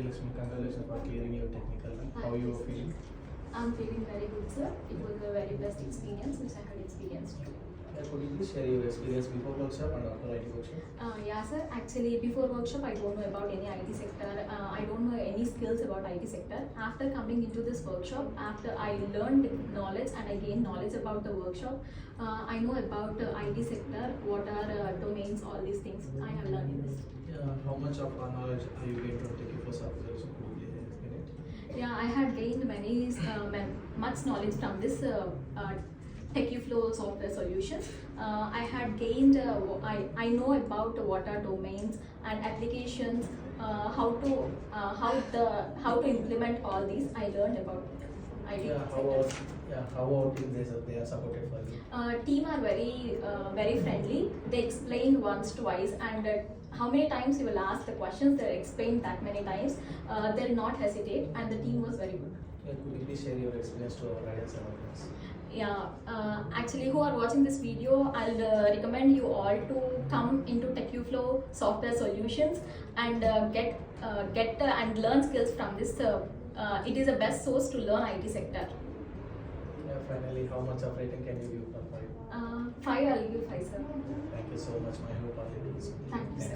Lakshmi, congratulations for clearing your technical. How you are feeling? I'm feeling very good, sir. It was the very best experience which I had experienced too. Could you please share your experience before workshop and after IT workshop? Yeah, sir. Actually, before workshop, I don't know about any IT sector. I don't know any skills about IT sector. After coming into this workshop, after I learned knowledge and I gained knowledge about the workshop, I know about IT sector, what are domains, all these things. I have learned in this. Yeah, how much of knowledge are you gained from Techqflow software? So could you please explain it? Yeah, I had gained much knowledge from this Techqflow software solutions. I had gained, I know about what are domains and applications, how to implement all these. I learned about IT. How about team they are supported for you? Team are very friendly. They explain once, twice, and how many times you will ask the questions, they explain that many times. They'll not hesitate, and the team was very good. Yeah, could you please share your experience to our audience and audience? Yeah, actually, who are watching this video, I'll recommend you all to come into Techqflow software solutions and get and learn skills from this. It is the best source to learn IT sector. Yeah, finally, how much of rating can you give from 5? 5, I'll give 5, sir. Thank you so much, my hope all the best. Thank you, sir.